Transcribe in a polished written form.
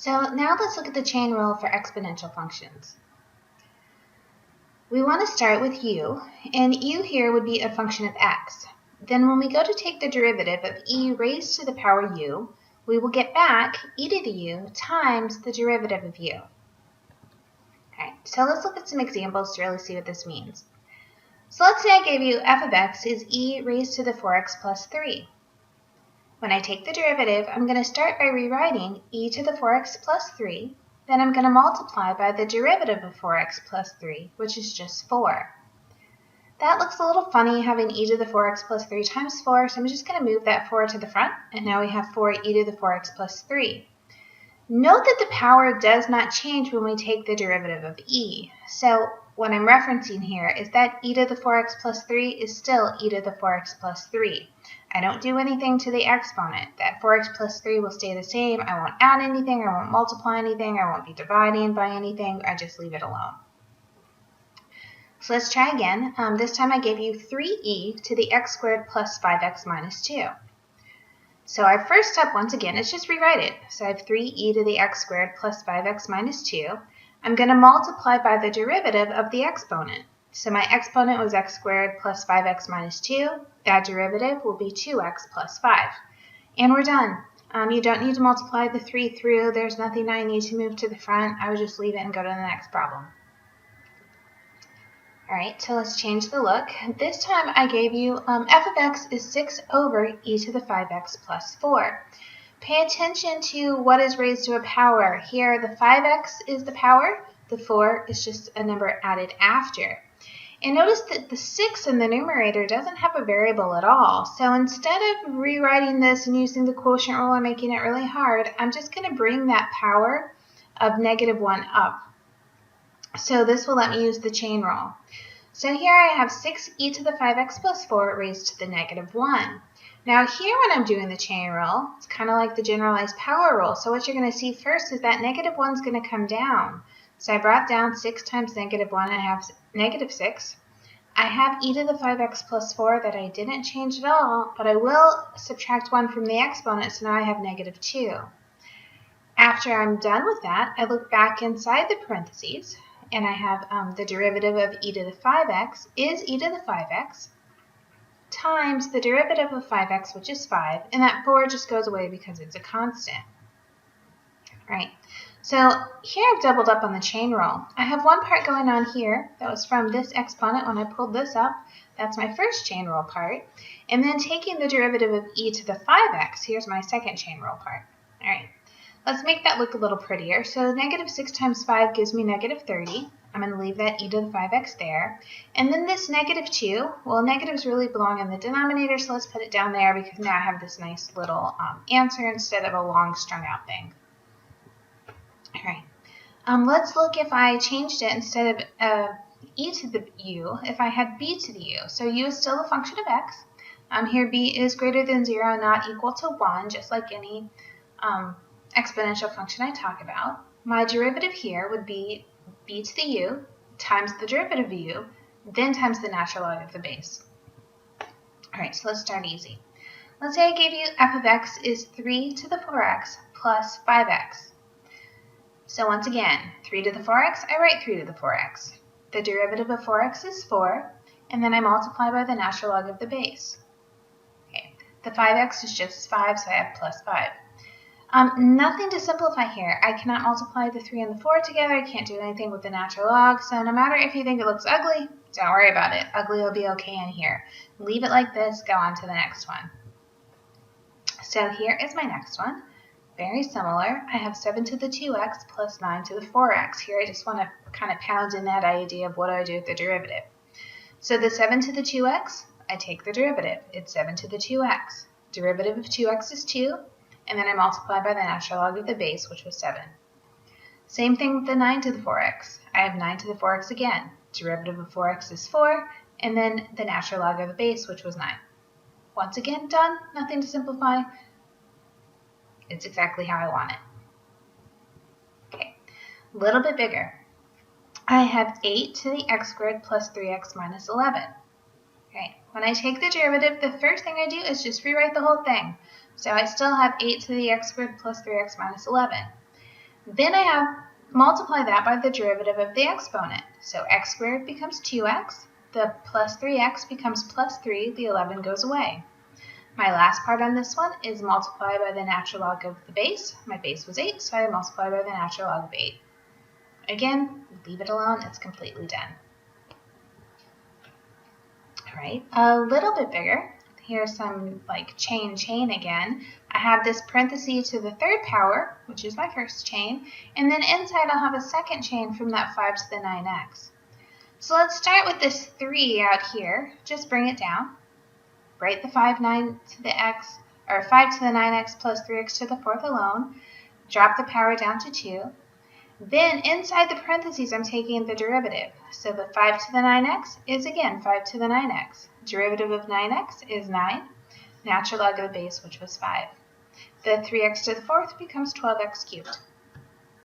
So now let's look at the chain rule for exponential functions. We want to start with u, and u here would be a function of x. Then when we go to take the derivative of e raised to the power u, we will get back e to the u times the derivative of u. Okay, so let's look at some examples to really see what this means. So let's say I gave you f of x is e raised to the 4x plus 3. When I take the derivative, I'm going to start by rewriting e to the 4x plus 3. Then I'm going to multiply by the derivative of 4x plus 3, which is just 4. That looks a little funny having e to the 4x plus 3 times 4, so I'm just going to move that 4 to the front, and now we have 4e to the 4x plus 3. Note that the power does not change when we take the derivative of e. So what I'm referencing here is that e to the 4x plus 3 is still e to the 4x plus 3. I don't do anything to the exponent. That 4x plus 3 will stay the same. I won't add anything. I won't multiply anything. I won't be dividing by anything. I just leave it alone. So let's try again. This time I gave you 3e to the x squared plus 5x minus 2. So our first step, once again, is just rewrite it. So I have 3e to the x squared plus 5x minus 2. I'm going to multiply by the derivative of the exponent. So my exponent was x squared plus 5x minus 2. That derivative will be 2x plus 5. And we're done. You don't need to multiply the 3 through. There's nothing I need to move to the front. I would just leave it and go to the next problem. All right, so let's change the look. This time I gave you f of x is 6 over e to the 5x plus 4. Pay attention to what is raised to a power. Here, the 5x is the power. The 4 is just a number added after. And notice that the 6 in the numerator doesn't have a variable at all. So instead of rewriting this and using the quotient rule and making it really hard, I'm just going to bring that power of -1 up. So this will let me use the chain rule. So here I have 6e to the 5x plus 4 raised to the -1. Now here when I'm doing the chain rule, it's kind of like the generalized power rule. So what you're going to see first is that -1 is going to come down. So I brought down 6 times -1, I have -6. I have e to the 5x plus 4 that I didn't change at all, but I will subtract 1 from the exponent, so now I have -2. After I'm done with that, I look back inside the parentheses, and I have the derivative of e to the 5x is e to the 5x times the derivative of 5x, which is 5, and that 4 just goes away because it's a constant. Right. So here I've doubled up on the chain rule. I have one part going on here that was from this exponent when I pulled this up. That's my first chain rule part. And then taking the derivative of e to the 5x, here's my second chain rule part. All right. Let's make that look a little prettier. So -6 times 5 gives me -30. I'm going to leave that e to the 5x there. And then this -2, well, negatives really belong in the denominator, so let's put it down there because now I have this nice little answer instead of a long strung out thing. All right. Let's look if I changed it instead of e to the u, if I had b to the u. So u is still a function of x. Here b is greater than 0, not equal to 1, just like any exponential function I talk about. My derivative here would be b to the u times the derivative of u, then times the natural log of the base. All right, so let's start easy. Let's say I gave you f of x is 3 to the 4x plus 5x. So once again, 3 to the 4x, I write 3 to the 4x. The derivative of 4x is 4, and then I multiply by the natural log of the base. Okay, the 5x is just 5, so I have plus 5. Nothing to simplify here. I cannot multiply the 3 and the 4 together. I can't do anything with the natural log, so no matter if you think it looks ugly, don't worry about it. Ugly will be okay in here. Leave it like this, go on to the next one. So here is my next one. Very similar. I have 7 to the 2x plus 9 to the 4x. Here I just want to kind of pound in that idea of what do I do with the derivative. So the 7 to the 2x, I take the derivative. It's 7 to the 2x. Derivative of 2x is 2, and then I multiply by the natural log of the base, which was 7. Same thing with the 9 to the 4x. I have 9 to the 4x again. Derivative of 4x is 4, and then the natural log of the base, which was 9. Once again, done. Nothing to simplify. It's exactly how I want it. Okay, a little bit bigger. I have 8 to the x squared plus 3x minus 11. Okay, when I take the derivative, the first thing I do is just rewrite the whole thing. So I still have 8 to the x squared plus 3x minus 11. Then I have multiply that by the derivative of the exponent. So x squared becomes 2x, the plus 3x becomes plus 3, the 11 goes away. My last part on this one is multiply by the natural log of the base. My base was 8, so I multiply by the natural log of 8. Again, leave it alone, it's completely done. All right, a little bit bigger. Here's some like chain again. I have this parenthesis to the third power, which is my first chain, and then inside I'll have a second chain from that 5 to the 9x. So let's start with this 3 out here. Just bring it down. Write the 5 to the 9x plus 3x to the fourth alone. Drop the power down to 2. Then inside the parentheses, I'm taking the derivative. So the 5 to the 9x is again 5 to the 9x. Derivative of 9x is 9. Natural log of the base, which was 5. The 3x to the fourth becomes 12x cubed.